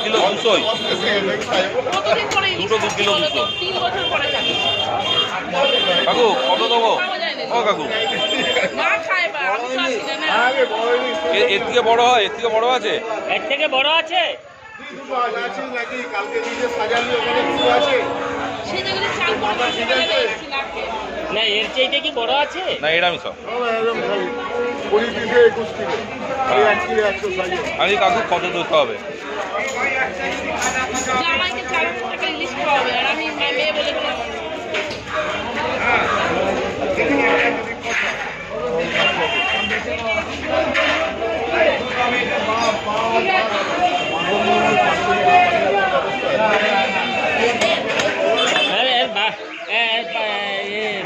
Kilo 200, দুটো 2 kilo 200। কাকু কত দেবো? ও কাকু এর থেকে বড় হয়? এর থেকে বড় আছে? এর থেকে বড় আছে না, এর চাইতে কি বড় আছে না? এরামি সব। আমি কাকু কত দিতে হবে?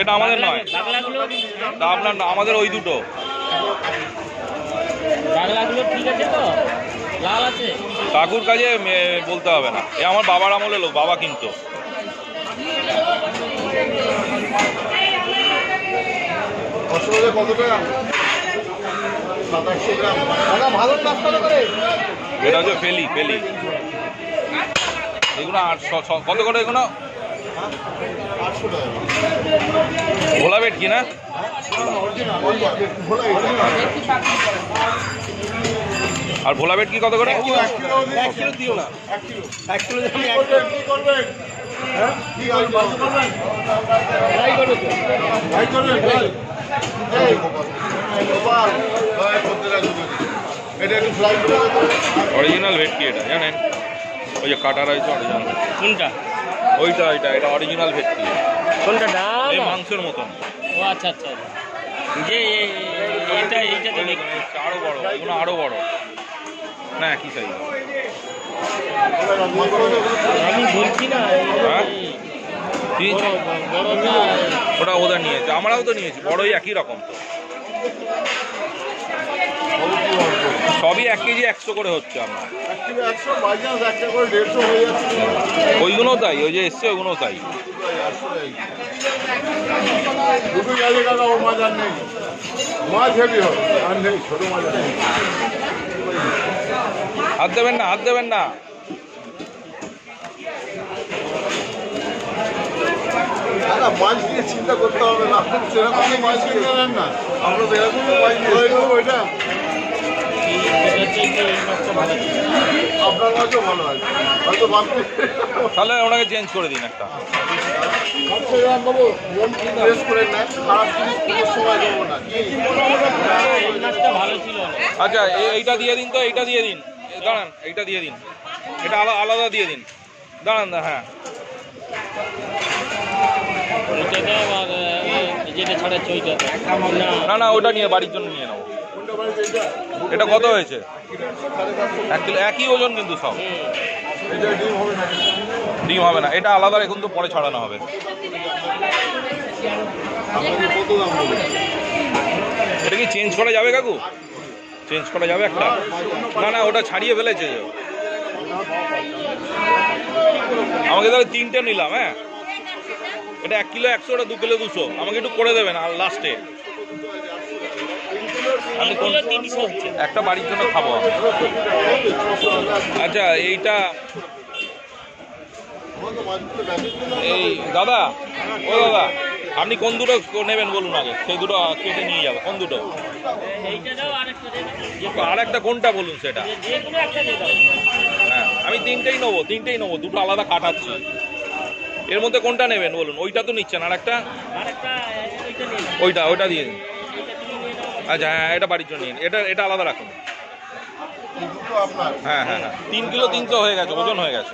এটা আমাদের নয়, আপনার আমাদের ওই দুটো বাংলাগুলো ঠিক আছে তো, লাল আছে। কাকুর কাজে বলতে হবে না, এ আমার বাবার আমলে লোক, বাবা কিনতো। এটা হচ্ছে ফেলি ফেলি। এগুলো 800 কত করে এগুলো? ভোলা বেট কি না? আর ভোলা বেট কি কত করে? অরিজিনাল ভেটকি এটা জানেন, ওই যে কাটা রয়েছে অরিজিনাল। কোনটা? ওইটা ওইটা, এটা অরিজিনাল ভেটকি। কোনটা? ডাল এই মাংসের মতন। ও আচ্ছা আচ্ছা, যে এটা এইটা তো আরো বড়, এগুলো আরো বড় না, একই সাইজ। আমি বলছি না, ওটা ওদের নিয়েছে, আমরাও তো নিয়েছি, বড়ই একই রকম তো। সবই 1 কেজি 100 করে হচ্ছে। আমরা ওইগুলো তাই, ওই যে এসছে ওইগুলো তাই। হাত দেবেন না, হাত দেবেন না। মাছ নিয়ে চিন্তা করতে হবে না, সেরকম মাছ কিনতে নেন না, আমরা তো এরকম ওইটা আপনার মাছও ভালো আছে হয়তো। তাহলে ওনাকে চেঞ্জ করে দিন একটা। আচ্ছা এইটা দিয়ে দিন তো, এইটা দিয়ে দিন, দাঁড়ান, এইটা দিয়ে দিন, এটা আলাদা দিয়ে দিন, দাঁড়ান। হ্যাঁ না না, ওটা নিয়ে বাড়ির জন্য নিয়ে নেবো। এটা কত হয়েছে? 1 কিলো, একই ওজন কিন্তু সব। ডিম হবে না, এটা আলাদা এখন তো পরে ছড়ানো হবে। এটা কি চেঞ্জ করা যাবে কাকু? চেঞ্জ করা যাবে একটা? না না, ওটা ছাড়িয়ে ফেলেছে। আমাকে তাহলে 3টে নিলাম। হ্যাঁ, এটা 1 কিলো 100, ওটা 2 কিলো 200। আমাকে একটু করে দেবেন আর লাস্টে। আমি একটা বাড়ির জন্য খাবো। আচ্ছা এইটা, এই দাদা, ও দাদা, আপনি কোন দুটো নেবেন বলুন আগে, সেই দুটো কেটে নিয়ে যাবো। কোন দুটো? আর একটা কোনটা বলুন সেটা। হ্যাঁ, আমি 3টেই নেবো, 3টেই নেবো, দুটো আলাদা কাটাচ্ছি। এর মধ্যে কোনটা নেবেন বলুন? ওইটা তো নিচ্ছেন, আর একটা ওইটা দিয়ে দিন। আচ্ছা হ্যাঁ, এটা বাড়ির জন্য নিন, এটা আলাদা রাখুন। হ্যাঁ হ্যাঁ হ্যাঁ, 3 কিলো 300 হয়ে গেছে, ওজন হয়ে গেছে।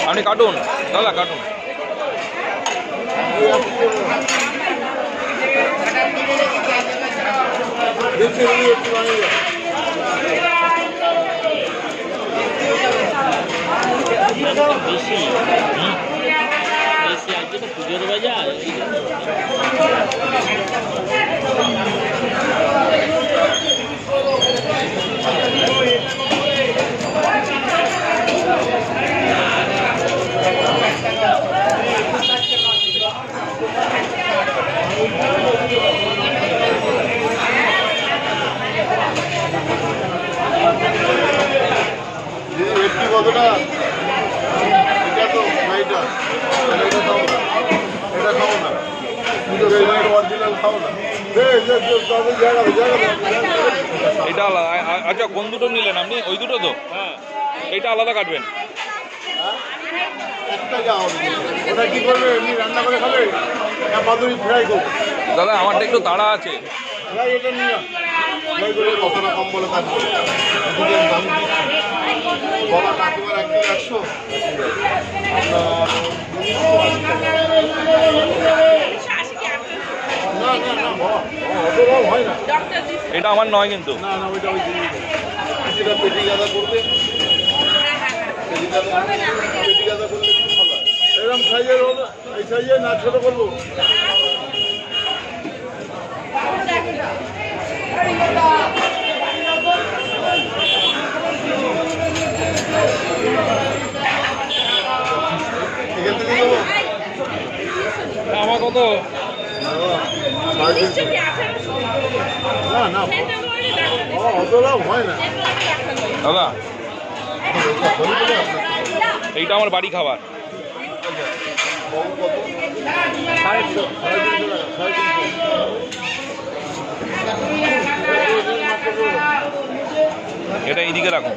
আপনি কাটুন দাদা, কাটুন। বেশি আজকে তো পুজোর বাজার। এটা তো না, এটা এটা খাও না, এটা খাও না, অরিজিনাল খাও না। তাদের জায়গা এটা আলাদা। আচ্ছা কোন দুটো নিলেন আপনি? ওই দুটো তো? হ্যাঁ এইটা আলাদা কাটবেন। একটা যা হবে, ওটা কি করবে? এমনি রান্না করে খাবে না পাতুরি ফ্রাই করবে? দাদা আমারটা একটু তাড়া আছে। ফ্রাই এটা নিয়ে ফ্রাই করে কতটা কম বলে কাজ করবে। এদিকে দাম দিচ্ছি বাবা কাকিমার এক কিলো 100, না না না বাবা অত দাম হয় না। এটা আমার নয় কিন্তু। না না ওইটা ওই জিনিস কিছুটা পেটি গাদা করবে, পেটি গাদা করলে একটু ভালো হয়। এরকম সাইজের হলো, এই সাইজের না ছোটো করবো? এখান থেকে দেবো আমার কত? না না অত লাভ হয় না। দাদা এইটা আমার বাড়ি খাবার। এটা এইদিকে রাখুন।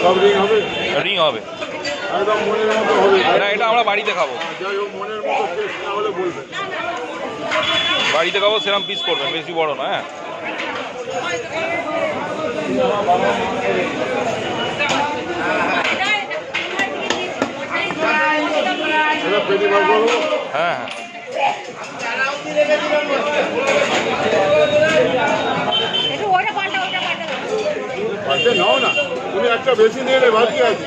সব রিং হবে, রিং হবে একদম মনের মতো হবে। না, এটা আমরা বাড়িতে খাবো। যাই হোক মনের মতো টেস্ট না হলে বলবে। বাড়িতে খাবো, সেরকম পিস করবেন, বেশি বড় না। হ্যাঁ এটা পেটি বার করবো। হ্যাঁ হ্যাঁ পাশে নাও না, তুমি একটা বেশি নিয়ে নেবে, ভাবছি আছে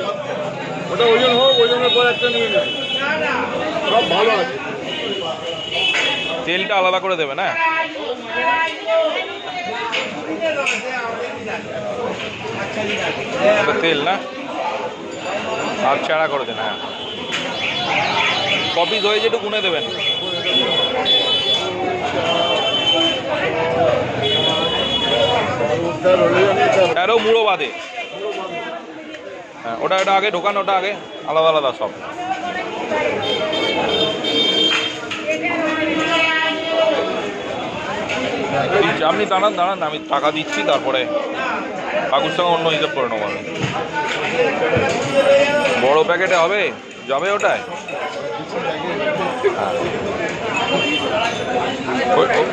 ওটা ওজন হোক, ওজনের পর একটা নিয়ে নেবে, সব ভালো আছে। তেলটা আলাদা করে দেবেন। হ্যাঁ এটা তেল না, আর ছাড়া করে দেন। হ্যাঁ কপিস হয়েছে একটু গুনে দেবেন। তেরো মুড়ো বাদে। হ্যাঁ ওটা আগে ঢোকান, ওটা আগে আলাদা আলাদা সব। আপনি দাঁড়ান দাঁড়ান, আমি টাকা দিচ্ছি, তারপরে কাকুর সঙ্গে অন্য হিসাব করে নেবো। বড় প্যাকেটে হবে, যাবে ওটায়?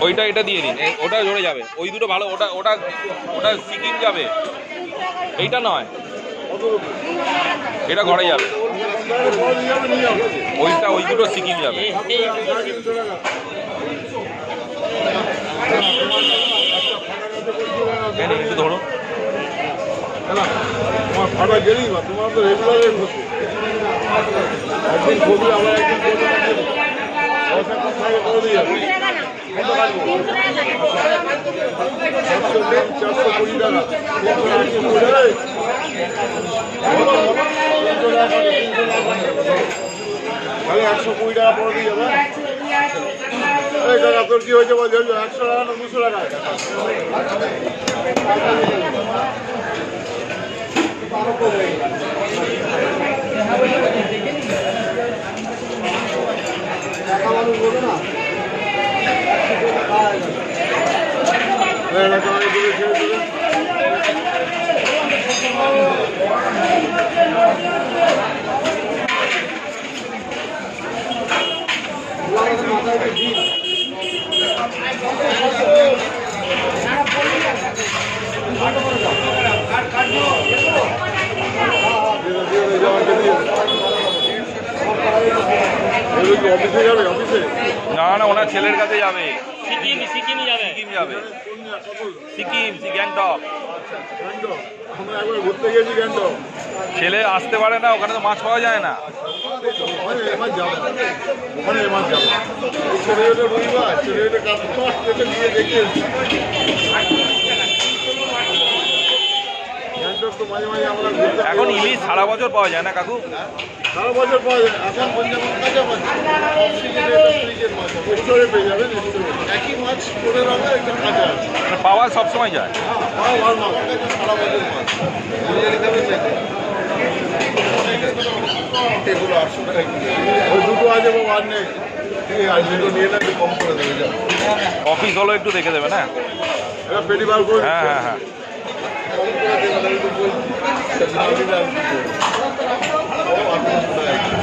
ওইটা এটা দিয়ে দিন, ওটা জড়ে যাবে। ওই দুটো ভালো, ওটা ওটা ওটা সিকিম যাবে, এইটা নয়, এটা ঘরে যাবে। ওইটা ওই দুটো সিকিম যাবে। একটু ধরুন। তোমার ফাটা গেলেই বা তোমার তো রেগুলারের হচ্ছে একদিন ছবি, আমরা একদিন করে দিয়ে যাবে। 420 টাকা, 120 টাকা পরে দিয়ে যাবে। এই টাকা তোর কি হয়েছে বলছে? 100 টাকা না 200 টাকা? না না, ওনার ছেলের কাছে যাবে। সিকিম সিকিম যাবে। সিকিম যাবে, কোন কখন? সিকিম গ্যাংটক। গ্যাংটক। আমরা একবার ঘুরতে গেছি গ্যাংটক। ছেলে আসতে পারে না, ওখানে তো মাছ পাওয়া যায় না। ওখানে এবার যাবো, ওখানে এবার যাবো। ছোটো ছোটো রুই মাছ, ছোটো ছোটো কাতলা মাছ কেটে নিয়ে দেখে এসেছি। গ্যাংটক তো মাঝে মাঝে আমরা ঘুরতে এখন যাই। ইলিশ সারা বছর পাওয়া যায় না কাকু? সারা বছর পাওয়া যায়। এখন যেমন কাঁচা মাছ, অক্সিজেনের ফ্রিজের মাছ, স্টোরে পেয়ে যাবেন। স্টোরে একই মাছ করে রাখবে, একটা কাঁচা আছে। মানে পাওয়া সবসময় যায়। হ্যাঁ, ভালো মাছ, আমার কাছে সারা বছর মাছ। বিরিয়ানি খাবেন নাকি? এগুলো 800 টাকা কিলো। ওই দুটো আছে বাবা, আর নেই। ঠিক আছে, আর দুটো নিয়ে না, একটু কম করে দেবে যা। অফিস হলো একটু দেখে দেবে না? এরা পেটি বার করে হ্যাঁ দিচ্ছে। হ্যাঁ হ্যাঁ। কম করে দেবে, আমি তো বলছি। না দিলে আর কি করবো? ও, 800 টাকা কিলো।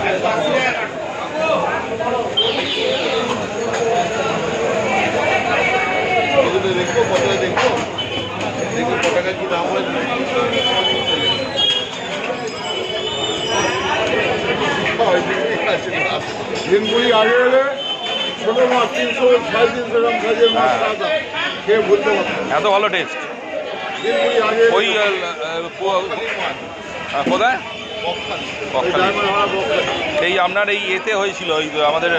দেখবো কত দেখবো, দেখবো ক টাকা কি দাম হয়। দিনগুলি আগে এলে ছোটো মাছ 300 350 গ্রাম সাইজের মাছ খাওয়া খেয়ে বলতে পারতাম। এত ভালো টেস্ট। দিনগুলি আগে ওই কোথায়? বকখালি। এই আপনার এই এতে হয়েছিল, ওই আমাদের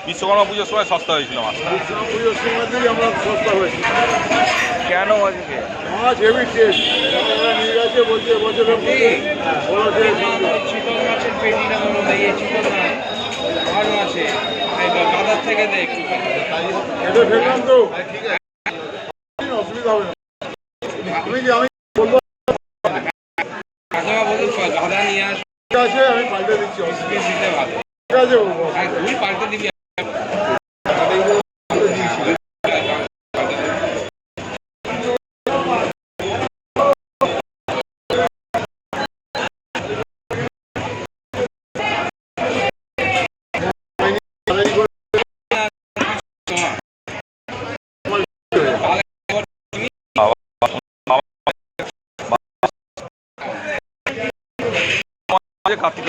বিশ্বকর্মা পুজোর সময় সস্তা হয়েছিল মাছটা। পুজোর সময় থেকে আমরা সস্তা হয়েছি। কেন আজকে? মাছ হেভি টেস্ট। ওরা নিয়ে গেছে, বলছে এবছরে বড় টেস্ট। চিতল মাছের পেটিটা বলো না, এই চিতল না ভালো আছে, বাজার থেকে দে একটু। এটা ফেললাম তো, অসুবিধা হবে না। আমি বলবো কাকিমা বলুন গাদা নিয়ে আস, ঠিক আছে, আমি পাল্টে দিচ্ছি। পিস দিতে ভালো। ঠিক আছে বলবো। হ্যাঁ তুই পাল্টে দিবি। কার্তিক